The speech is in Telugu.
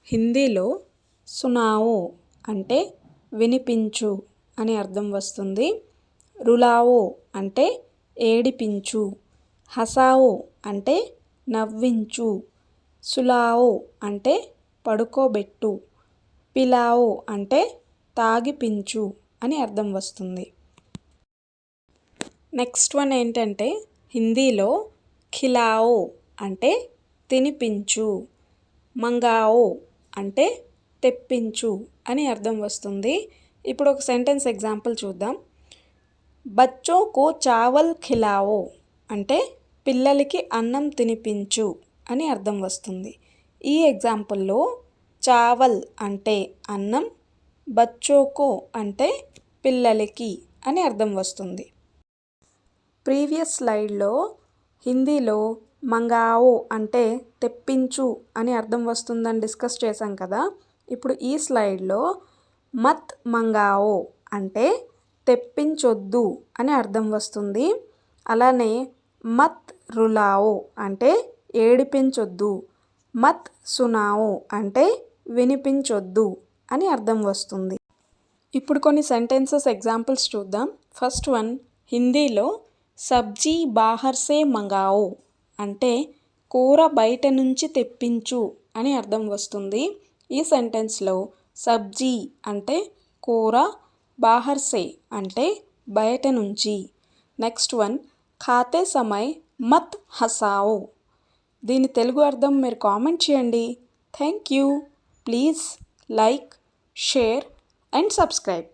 హిందీలో సునావో అంటే వినిపించు అని అర్థం వస్తుంది. రులావో అంటే ఏడిపించు. హసావో అంటే నవ్వించు. సులావో అంటే పడుకోబెట్టు. పిలావో అంటే తాగిపించు అని అర్థం వస్తుంది. నెక్స్ట్ వన్ ఏంటంటే హిందీలో ఖిలావో అంటే తినిపించు. మంగావో అంటే తెప్పించు అని అర్థం వస్తుంది. ఇప్పుడు ఒక సెంటెన్స్ ఎగ్జాంపుల్ చూద్దాం. బచ్చో కో చావల్ ఖిలావో అంటే పిల్లలకి అన్నం తినిపించు అని అర్థం వస్తుంది. ఈ ఎగ్జాంపుల్లో చావల్ అంటే అన్నం, బచ్చోకో అంటే పిల్లలకి అని అర్థం వస్తుంది. ప్రీవియస్ స్లైడ్లో హిందీలో మంగావో అంటే తెప్పించు అని అర్థం వస్తుందని డిస్కస్ చేశాం కదా. ఇప్పుడు ఈ స్లైడ్లో మత్ మంగావో అంటే తెప్పించొద్దు అని అర్థం వస్తుంది. అలానే మత్ రులావో అంటే ఏడిపించొద్దు. మత్ సునావో అంటే వినిపించొద్దు అని అర్థం వస్తుంది. ఇప్పుడు కొన్ని సెంటెన్సెస్ ఎగ్జాంపుల్స్ చూద్దాం. ఫస్ట్ వన్ హిందీలో సబ్జీ బాహర్ సే మంగావో అంటే కూర బయట నుంచి తెప్పించు అని అర్థం వస్తుంది. ఈ సెంటెన్స్లో సబ్జీ అంటే కూర, బాహర్ సే అంటే బయట నుంచి. నెక్స్ట్ వన్ ఖాతే సమయ్ మత్ హసావో. దీని తెలుగు అర్థం మీరు కామెంట్ చేయండి. Thank you. Please like, share and subscribe.